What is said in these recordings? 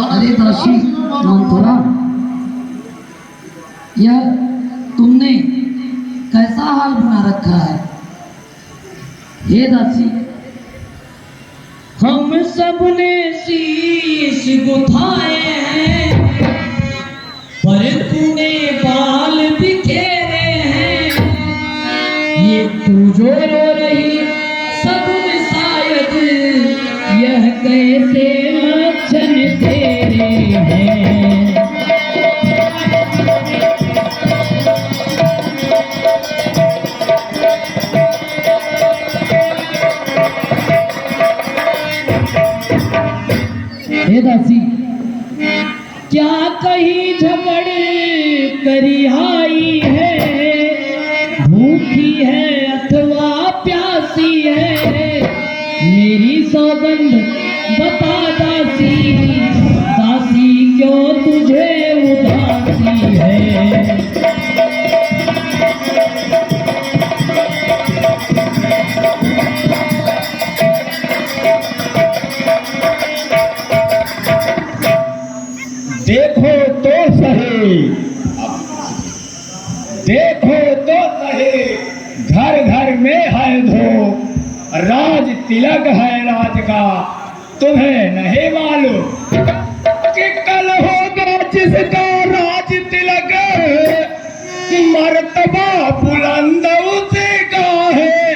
अरे दासी मंथरा, यह तुमने कैसा हाल बना रखा है? हे दासी, हम सब ने शीश गुथाए हैं, पर तूने बाल बिखेरे हैं। ये तू जो रो रही सगुन शायद, यह कैसे लक्षण तेरे हैं। हे दासी, क्या कहीं झगड़ करिहाई है, भूखी है अथवा प्यासी है? मेरी सौगंध बता दासी, दासी क्यों तुझे उदासी है? देखो तो सही, देखो तो सही, घर घर में है धूप, राज तिलक है राज का, तुम्हें नहीं मालूम कि कल होगा जिसका राज तिलक, मर्तबा बुलंद उसी का है।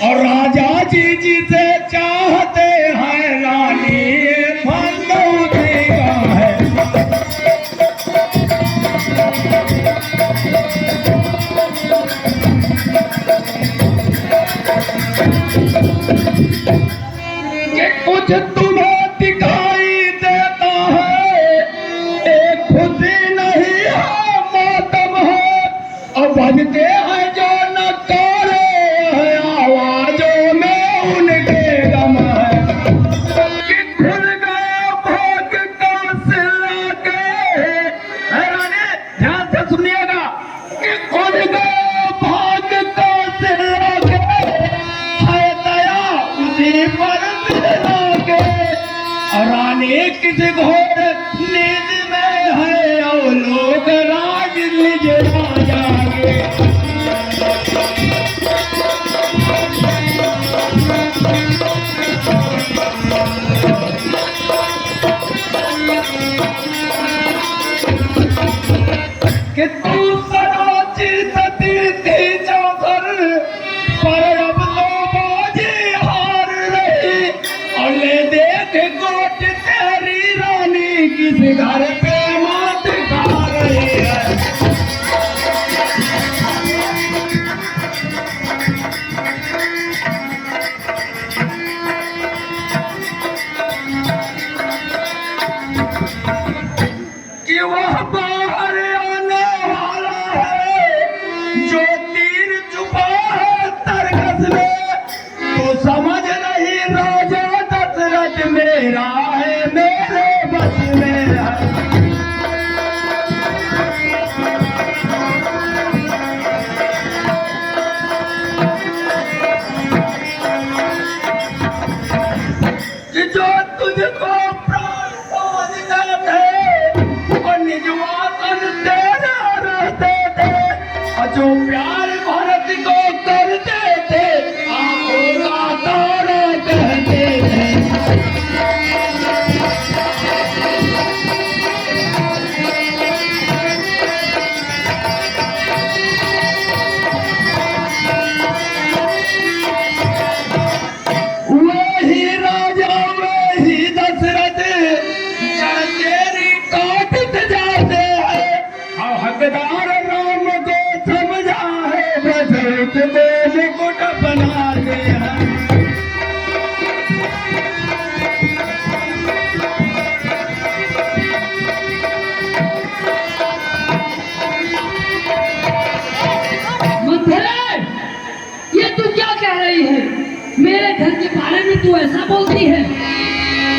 और राजा जी जिसे चाहते हैं रानी, फंद उसी का है। कि कुछ तुम्हें दिखाई देता है, एक खुशी नहीं है मातम है, और बजते हैं जो नकारे हैं, आवाजों में उनके गम है। कि खुल गया भाग का सिला के, रानी ध्यान से सुनिएगा, कि खुल गया भाग का सिला के, है दया उसी पर के। रानी किस घोर नींद में है, और लोग राज निज राजा के। कि तू सदा जीतती थी चौधर, पर अब तो बाजी हार रही। और ले देख गोट तेरी रानी किस घर पे मात खा रही है। कि वह बाहर आने वाला है, जो तीर छुपा है तरकस में, तो समझ नहीं राजा दशरथ मेरा है, मेरे बस में है। कि जो तुझको प्राण समझते थे, और निज वासन तेरे रहते थे, और जो प्यार भरत को करते थे, आंखों का तारा कहते थे। वही राजा वही दशरथ, जड़ तेरी काटत जाते हैं, और हकदार राम को समझा है, दशरथ को मुकुट बनाते हैं। मंथरे, ये तू क्या कह रही है? मेरे घर के बारे में तू ऐसा बोलती है?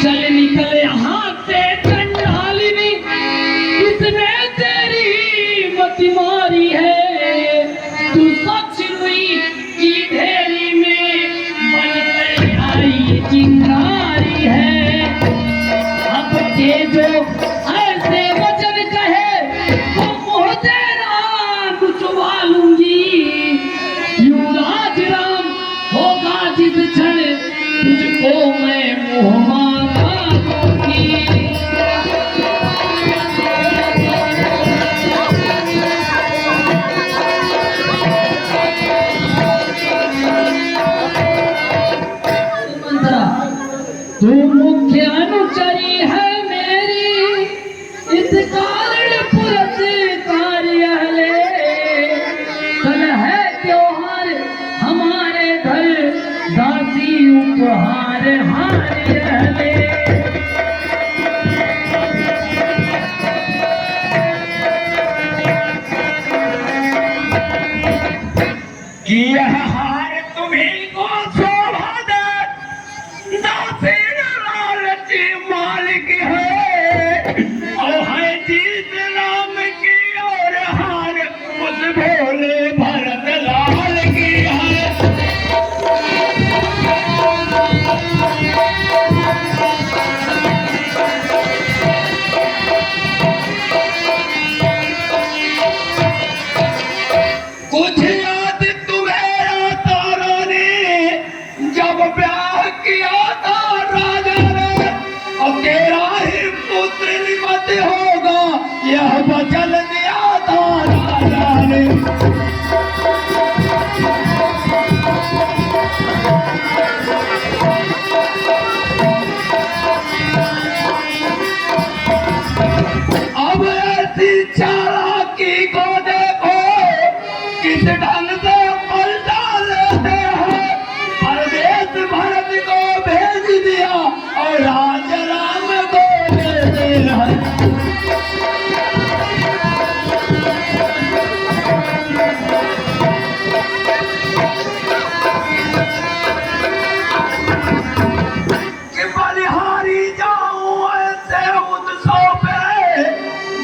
चल निकल यहाँ से चंडालिनी, किसने तेरी मति मारी है? तू सच हुई की ढेरी में बन गई आई ऐसे वचन कहे तो मुँह तेरा कुचवा लूंगी। युवराज राम होगा जिस क्षण तुझको मैं मुँह मांगा दूंगी। तू मुख्य अनुचरी है मेरी, इस कारण पुरस्कार ले। कल है त्योहार हमारे घर, दासी उपहार हार ले। कि यह हार तुम्हें को शोभा दे, दासी लालची मालिक है, और है जीत राम की और हार उस भोले भरत लाल की है। कुछ याद तुम्हें आता रानी, जब ब्याह किया था राजा ने, और तेरा ही पुत्र निमत होगा यह वचन दिया था राजा ने। अब ऐसी चालाकी को देखो, किस ढंग से पलटा लेते हैं। परदेश भरत को भेज दिया और राजा राम को दे दिया। कि बलिहारी जाऊं ऐसे उत्सव पे,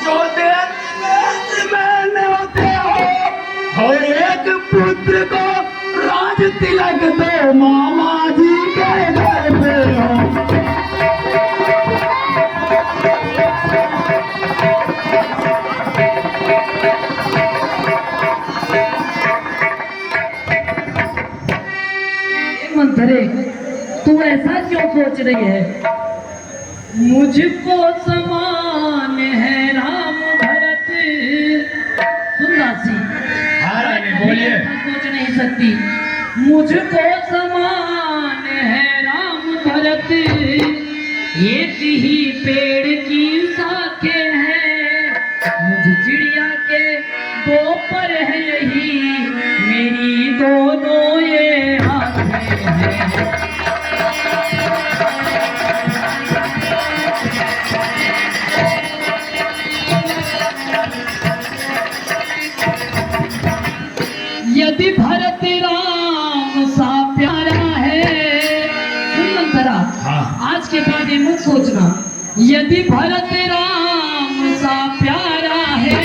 जो देश में होते हो, और एक पुत्र को राज तिलक दो मामा जी के घर पे हो। मंथरे, तू ऐसा क्यों सोच रही है? मुझको समान है राम भरत। सुन दासी, हाँ रानी बोलिए। ऐसा सोच नहीं सकती। मुझको समान है राम भरत, एक ही पेड़ की शाखें हैं। मुझ चिड़िया के दो पर है यही, मेरी दोनों ये आंखें हैं। यदि भरत राम सा प्यारा है, सुन मंथरा, हाँ। आज के बाद ये मत सोचना। यदि भरत राम सा प्यारा है,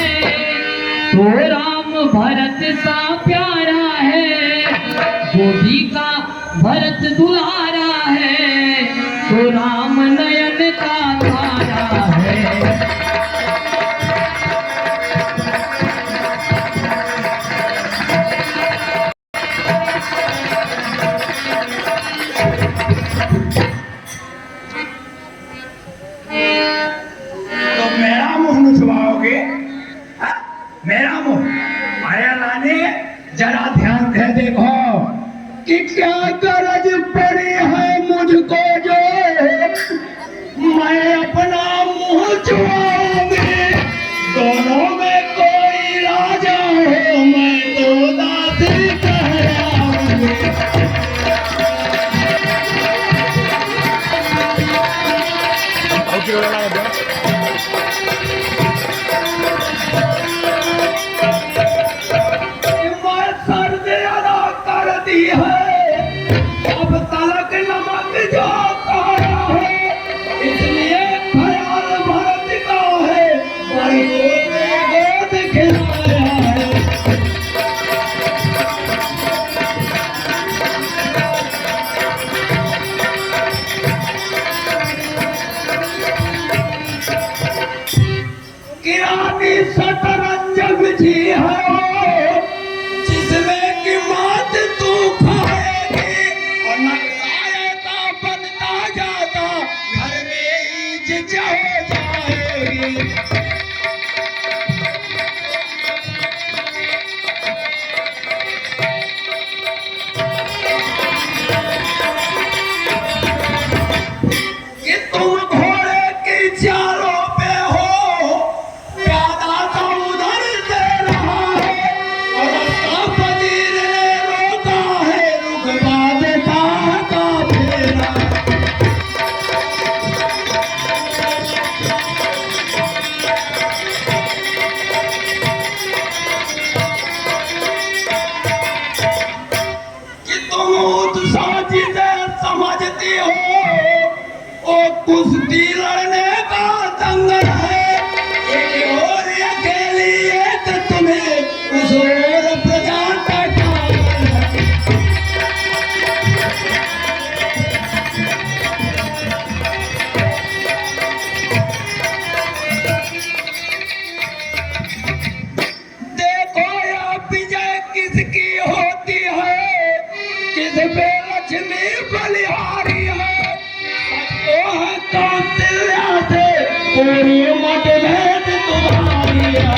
तो राम भरत सा प्यारा है। गोदी का भरत दुलारा है, तो राम नयन का तारा है। तो मेरा मुंह नुचवाओगे? हाँ? मेरा मुंह? अरे रानी जरा ध्यान से देखो कि क्या गरज पड़ी है मुझको, जो मैं अपना मुंह छुआऊंगी। दोनों में कोई राजा हो, मैं तो दासी कहलाऊंगी। मैं सर्द अदा कर दी है, अब तलक नमक जो खाया है, इसलिए ख्याल भरत का है जग जी है जिसमें की मात तू खाएगी और नक्सायता बनता जाता घर में ही हो जाएगी। कि तुम घोड़े की चालों पे हो प्यादा तो उधर से रहा है और रास्ता फकीर ने रोका है रुकवा देता का फेरा। कि तुम उत्साह जिसे समझती हो ओ कुश्ती लड़ने का दंगल है एक और अकेली एक तुम्हें उस और प्रजा का कायल है। देखो या विजय किसकी होती है किस पे लक्ष्मी बलिहारी है कौशल्या से पूरी मतभेद तुम्हारी है।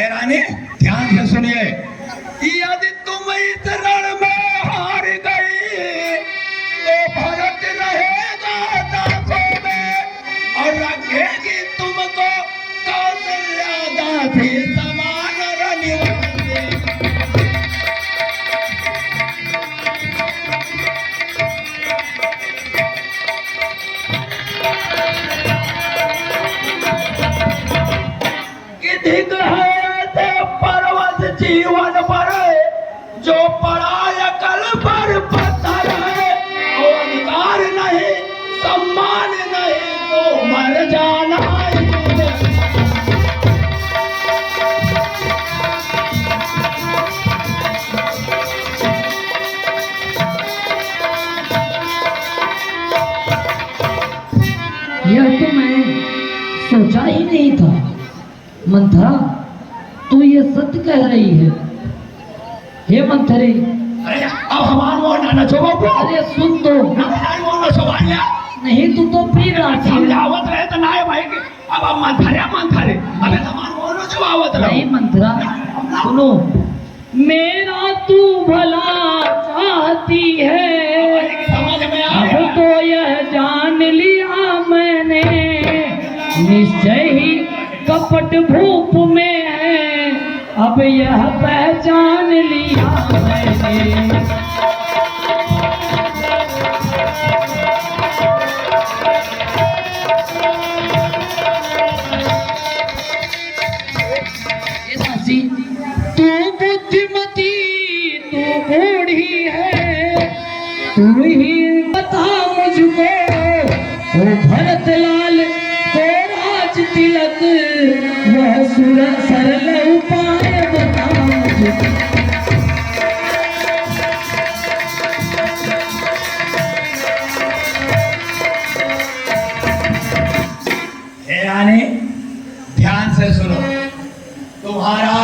रानी ध्यान से सुनिए यदि तुम इस रण में हार गई तो भरत रहेगा दासों में और रखेगी तुमको कौशल्या दासी समान रनिवासी। कि धिक है ऐसे परवश जीवन पर जो पड़ा अकल पर पत्थर है और अधिकार नहीं सम्मान नहीं तो मर जाना ही है। यह तो मैं सोचा ही नहीं था। मंथरा तू ये सत्य कह रही है। हे मंथरे अरे अब हमारे मोहन ना छो बाबू अरे सुन तो ना हमारे मोहन ना छो भाई नहीं तू तो प्रिय राशि है। समझावत रहे तो ना है भाई के अब मंथरे अबे हमारे मोहन ना छो आवत नहीं रहो। मंथरा सुनो मेरा तू भला चाहती है समझ में आ अब गया तो यह जान लिया मैंने निश्चय ही कपट भूप में है अब यह पहचान लिया मैंने। ये सासी तू बुद्धिमती तू बूढ़ी है तू ही बता मुझको ओ भरत लाल को राज तिलक वह सुर सरल उपाय बता मुझको। हे रानी ध्यान से सुनो तुम्हारा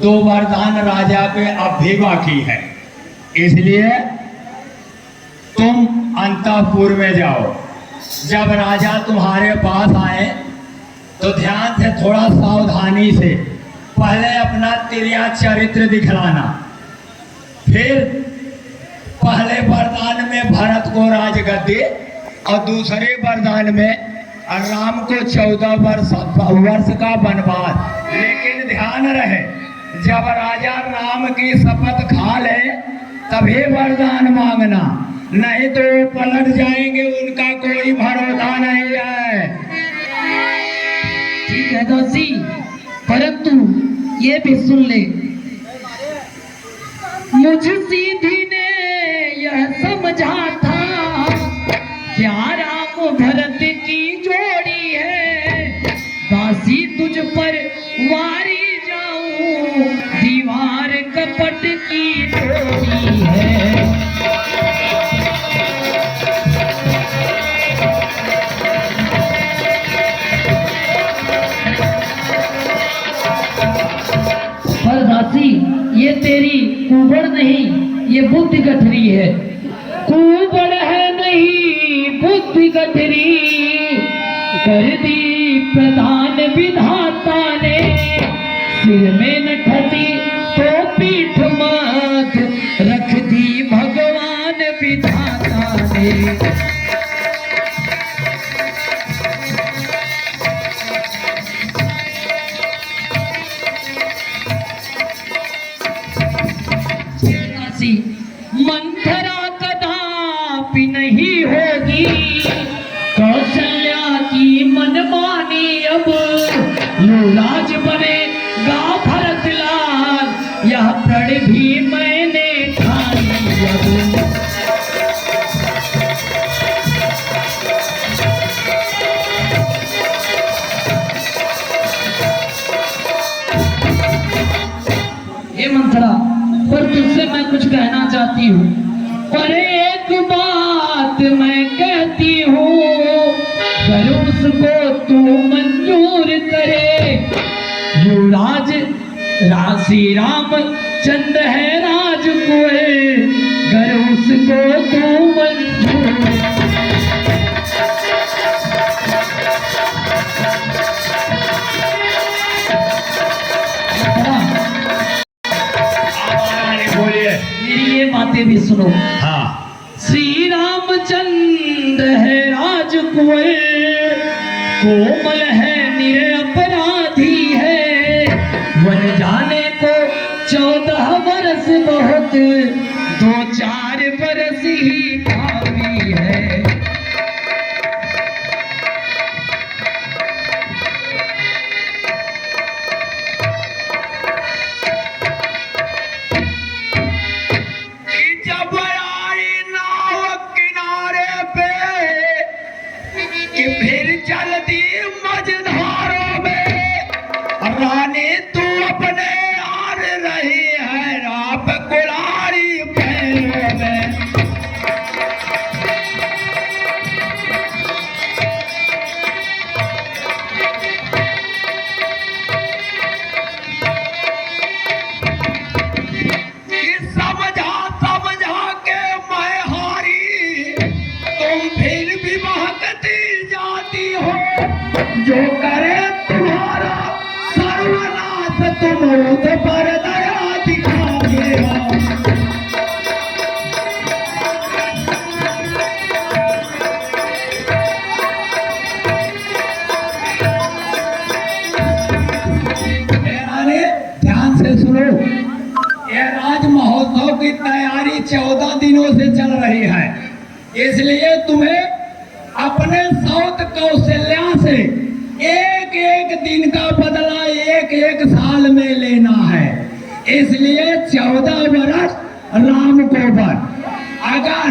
दो वरदान राजा पे अब भी बाकी है इसलिए तुम अंतःपुर में जाओ। जब राजा तुम्हारे पास आए तो ध्यान से थोड़ा सावधानी से पहले अपना तिरिया चरित्र दिखलाना फिर पहले वरदान में भरत को राजगद्दी और दूसरे वरदान में राम को 14 वर्ष का वनवास। लेकिन ध्यान रहे जब राजा राम की शपथ खा ले तभी वरदान मांगना नहीं तो पलट जाएंगे उनका कोई भरोसा नहीं है। ठीक है दासी परंतु ये भी सुन ले मुझ सीधी ने यह समझा था क्या राम भरत की जोड़ी है दासी तुझ पर वारी जाऊं दीवार कपट की जोड़ी दासी, ये तेरी कुबड़ नहीं, ये बुद्धि गठरी है। कुबड़ है नहीं बुद्धि गठरी, कर दी प्रधान विधाता ने। सिर में न ठसी तो पीठ माथ, रख दी भगवान विधाता ने। मंथरा कदापि नहीं होगी, कौशल्या की मनमानी अब। युवराज बनेगा भरतलाल, यह प्रण भी मैंने ठानी अब। हे मंथरा, पर तुझसे मैं कुछ कहना चाहती हूँ। पर एक बात मैं कहती हूँ, अगर उसको तू मंजूर करे। युवराज श्री रामचंद्र है राजकुंवर, अगर उसको तू मंजूर। मेरी ये बातें भी सुनो। हाँ। श्री रामचंद्र है राजकुंवर, कोमल है निरपराधी है। वन जाने को 14 वर्ष बहुत, 2-4 वर्ष ही काफी है। फिर चलती मझधारों में, रानी तू अपने आर रही है राप कुलारी पैरों में। समझा के मैं हारी, तुम फिर भी बहकती जाती हो। जो करे तुम्हारा सर्वनाश, तुम उस पर दया दिखाते हो। ध्यान से सुनो, यह राज महोत्सव की तैयारी 14 दिनों से चल रही है, इसलिए तुम्हें अपने सौत कौशल्या से एक एक दिन का बदला एक एक साल में लेना है। इसलिए 14 वर्ष राम को वन। अगर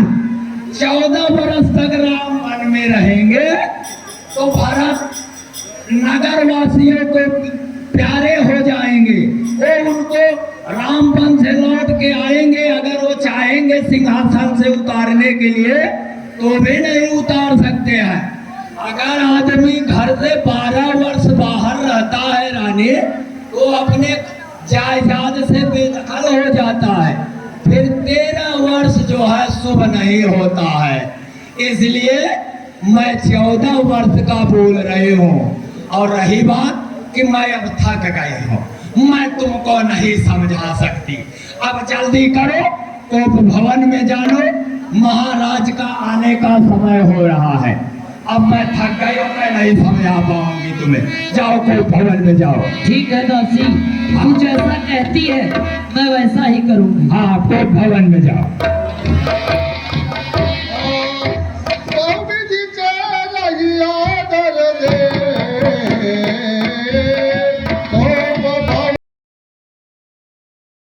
14 वर्ष तक राम वन में रहेंगे तो भरत नगर वासियों को प्यारे हो जाएंगे। वो उनको राम वन से लौट के आएंगे। अगर वो चाहेंगे सिंहासन से उतारने के लिए तो भी नहीं उतार सकते हैं। अगर आदमी घर से 12 वर्ष बाहर रहता है रानी, तो अपने जायदाद से बेदखल हो जाता है। फिर 13 वर्ष जो है शुभ नहीं होता है। इसलिए मैं 14 वर्ष का बोल रही हूँ। और रही बात कि मैं अब थक गई हूँ, मैं तुमको नहीं समझा सकती। अब जल्दी करो, कोप भवन में जानो, महाराज का आने का समय हो रहा है। अब मैं थक गई हूँ, मैं नहीं समझा पाऊंगी तुम्हें। जाओ कोप भवन में जाओ। ठीक है दासी, तू जैसा कहती है मैं वैसा ही करूंगी। हाँ, कोप भवन में जाओ।